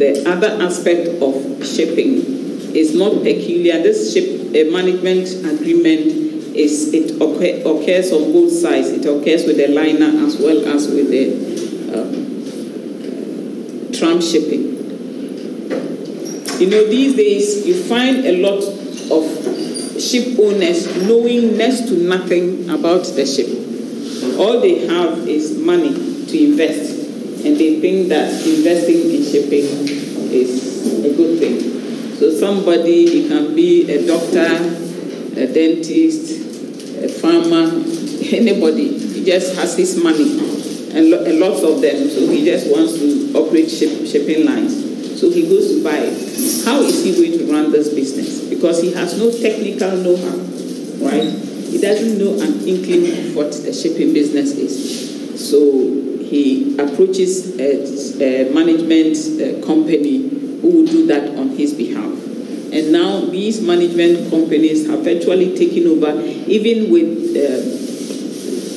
the other aspect of shipping is not peculiar. This ship management agreement occurs on both sides. It occurs with the liner as well as with the tramp shipping. These days you find a lot of ship owners knowing next to nothing about the ship. All they have is money to invest, and they think that investing in shipping is a good thing. So somebody, he can be a doctor, a dentist, a farmer, anybody. He just has his money, and lots of them. So he just wants to operate shipping lines. So he goes to buy it. How is he going to run this business? Because he has no technical know-how, right? He doesn't know an inkling of what the shipping business is. So he approaches a management company who will do that on his behalf. And now these management companies have virtually taken over, even with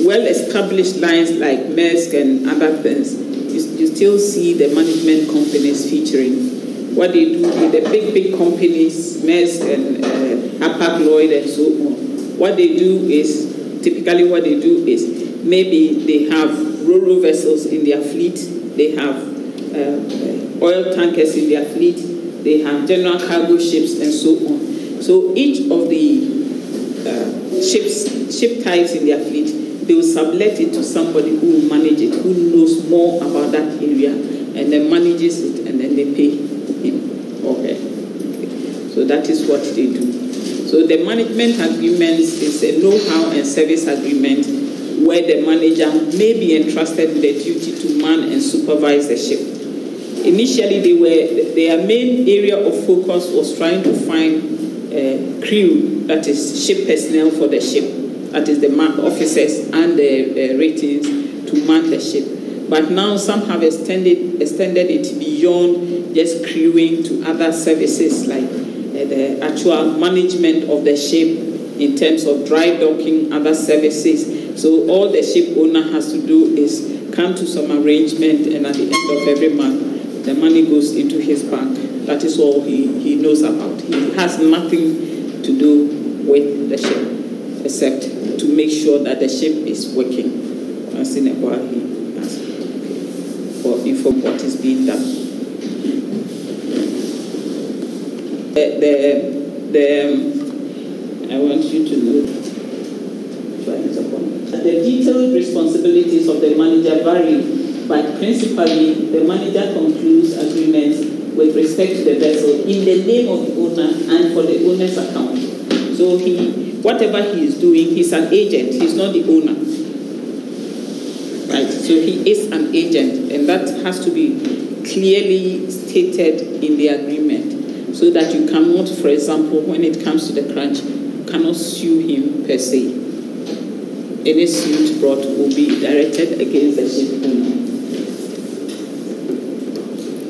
well-established lines like Maersk and other things. You still see the management companies featuring. What they do with the big companies, Maersk and Hapag-Lloyd and so on, what they do is, maybe they have ro-ro vessels in their fleet, they have oil tankers in their fleet, they have general cargo ships and so on. So each of the ship types in their fleet, they will sublet it to somebody who will manage it, who knows more about that area, and then manages it, and then they pay him. Okay. So that is what they do. So the management agreement is a know-how and service agreement where the manager may be entrusted with the duty to man and supervise the ship. Initially, their main area of focus was trying to find crew, that is ship personnel for the ship, that is the officers and the ratings to man the ship. But now some have extended it beyond just crewing to other services like the actual management of the ship in terms of dry docking, other services. So all the ship owner has to do is come to some arrangement, and at the end of every month, the money goes into his bank. That is all he knows about. He has nothing to do with the ship except to make sure that the ship is working. Once in a while, he asks for info what is being done. I want you to know the detailed responsibilities of the manager vary, but principally the manager concludes agreements with respect to the vessel in the name of the owner and for the owner's account. So whatever he is doing, he's an agent, he's not the owner. Right? So he is an agent, and that has to be clearly stated in the agreement, so that you cannot, for example, when it comes to the crunch, you cannot sue him per se. Any suit brought will be directed against the ship owner.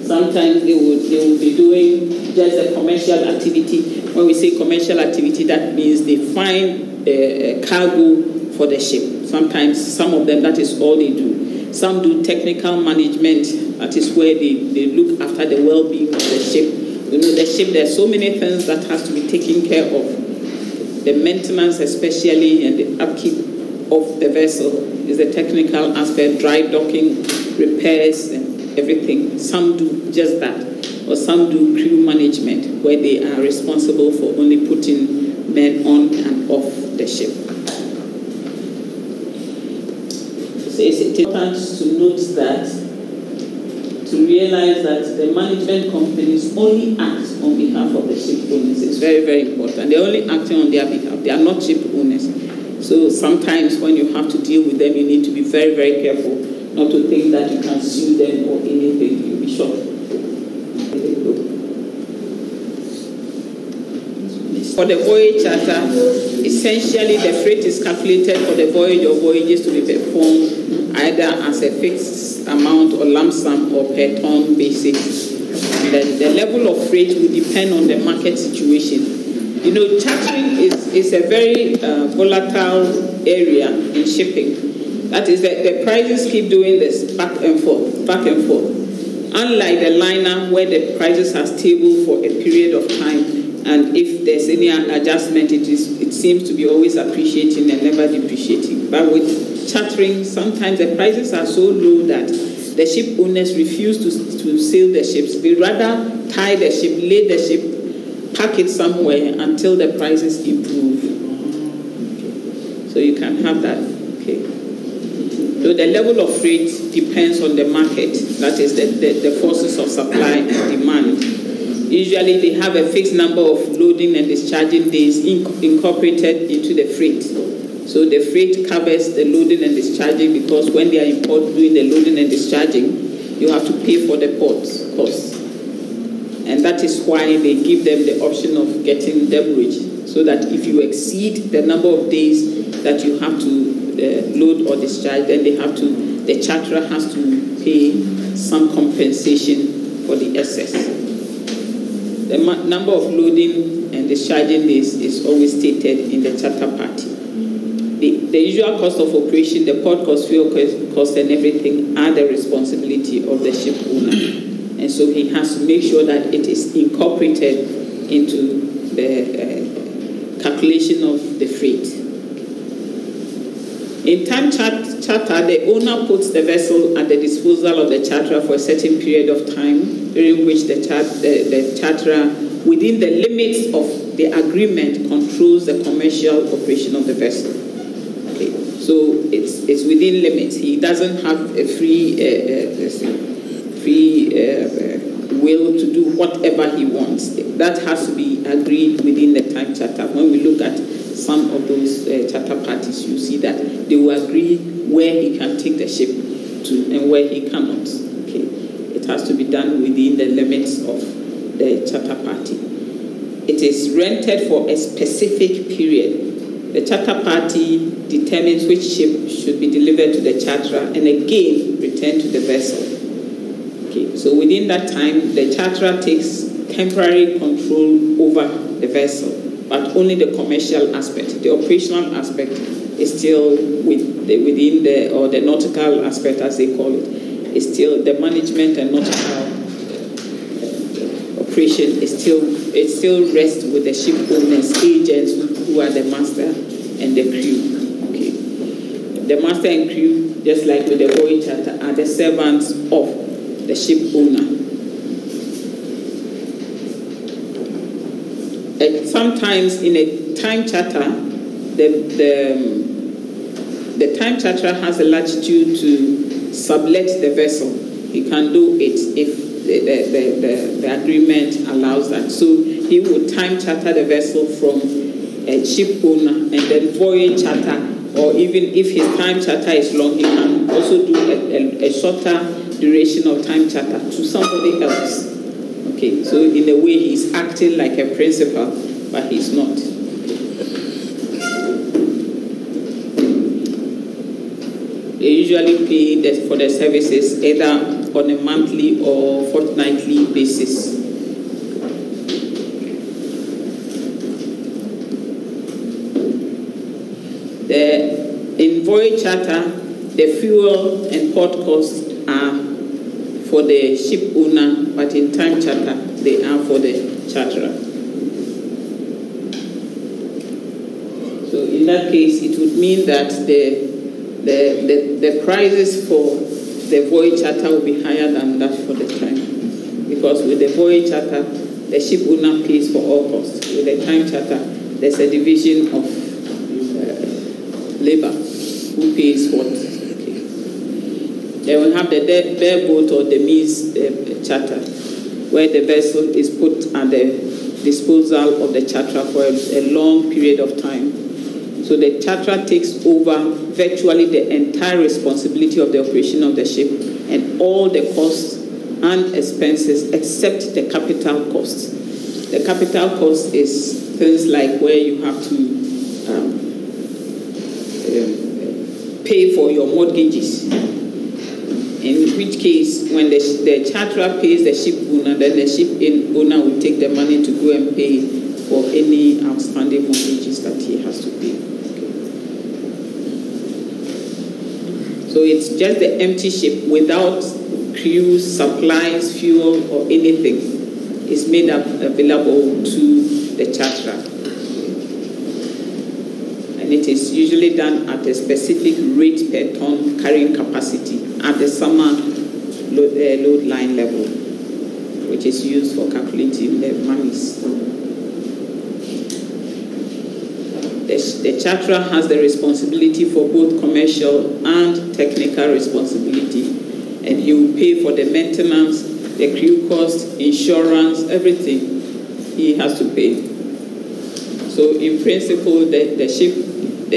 Sometimes they will be doing just a commercial activity. When we say commercial activity, that means they find a cargo for the ship. Sometimes, some of them, that is all they do. Some do technical management. That is where they look after the well-being of the ship. You know, the ship, there are so many things that has to be taken care of. The maintenance especially, and the upkeep of the vessel is the technical aspect, dry docking, repairs, and everything. Some do just that, or some do crew management, where they are responsible for only putting men on and off the ship. So it's important to note that, to realize that the management companies only act on behalf of the ship owners. It's very, very important. They're only acting on their behalf. They are not ship owners. So sometimes when you have to deal with them, you need to be very, very careful not to think that you can sue them or anything. You'll be shocked. For the voyage charter, essentially the freight is calculated for the voyage or voyages to be performed either as a fixed amount or lump sum or per ton basis. The level of freight will depend on the market situation. You know, chartering is a very volatile area in shipping. That is, the prices keep doing this back and forth, back and forth. Unlike the liner where the prices are stable for a period of time, and if there's any adjustment, it seems to be always appreciating and never depreciating. But with chartering, sometimes the prices are so low that the ship owners refuse to sail the ships. They rather tie the ship, lay the ship, park it somewhere until the prices improve. Okay. So you can have that. Okay. So the level of freight depends on the market, that is the forces of supply and demand. Usually they have a fixed number of loading and discharging days incorporated into the freight. So the freight covers the loading and discharging, because when they are doing the loading and discharging, you have to pay for the port costs. And that is why they give them the option of getting demurrage, so that if you exceed the number of days that you have to load or discharge, then the charterer has to pay some compensation for the excess. The number of loading and discharging days is always stated in the charter party. The usual cost of operation, the port cost, fuel cost, and everything are the responsibility of the ship owner. And so he has to make sure that it is incorporated into the calculation of the freight. In time charter, the owner puts the vessel at the disposal of the charterer for a certain period of time, during which the charterer, within the limits of the agreement, controls the commercial operation of the vessel. Okay, so it's within limits. He doesn't have a free will to do whatever he wants. That has to be agreed within the time charter. When we look at some of those charter parties, you see that they will agree where he can take the ship to and where he cannot. Okay, it has to be done within the limits of the charter party. It is rented for a specific period. The charter party determines which ship should be delivered to the charterer and again returned to the vessel. Okay, so within that time, the charterer takes temporary control over the vessel, but only the commercial aspect. The operational aspect is still within the nautical aspect, as they call it, is still the management and nautical operation it still rests with the ship owners, agents who are the master and the crew. Okay, the master and crew, just like with the voyage charter, are the servants of the ship owner. And sometimes in a time charter, the time charterer has a latitude to sublet the vessel. He can do it if the agreement allows that. So he would time charter the vessel from a ship owner and then voyage charter, or even if his time charter is long, he can also do a shorter duration of time charter to somebody else. Okay, so in a way he's acting like a principal, but he's not. They usually pay for the services either on a monthly or fortnightly basis. In voyage charter, the fuel and port costs are for the ship owner, but in time charter, they are for the charterer. So in that case, it would mean that the prices for the voyage charter will be higher than that for the time. Because with the voyage charter, the ship owner pays for all costs. With the time charter, there's a division of labor who pays what. Okay. Then we have the bareboat or the Demise charter, where the vessel is put at the disposal of the charterer for a long period of time. So the charterer takes over virtually the entire responsibility of the operation of the ship and all the costs and expenses except the capital costs. The capital cost is things like where you have to pay for your mortgages. In which case, when the charterer pays the ship owner, then the ship owner will take the money to go and pay for any outstanding mortgages that he has to pay. Okay. So it's just the empty ship without crew, supplies, fuel, or anything is made available to the charterer. And it is usually done at a specific rate per ton carrying capacity at the summer load line level, which is used for calculating the monies. The charterer has the responsibility for both commercial and technical responsibility, and he will pay for the maintenance, the crew cost, insurance, everything he has to pay. So in principle, the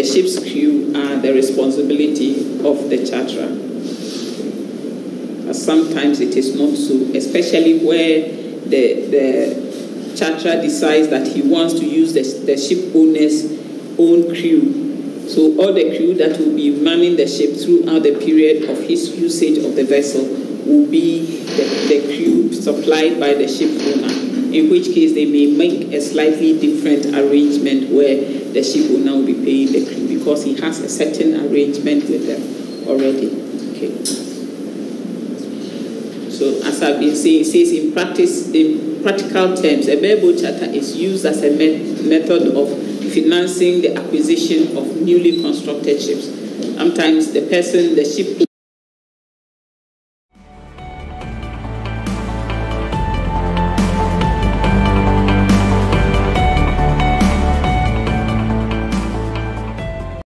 ship's crew are the responsibility of the charterer. But sometimes it is not so, especially where the charterer decides that he wants to use the ship owner's own crew. So all the crew that will be manning the ship throughout the period of his usage of the vessel will be the crew supplied by the ship owner, in which case they may make a slightly different arrangement where the ship owner will be paying the crew because he has a certain arrangement with them already. Okay. So as I've been saying, it says in practical terms, a bareboat charter is used as a method of financing the acquisition of newly constructed ships. Sometimes the ship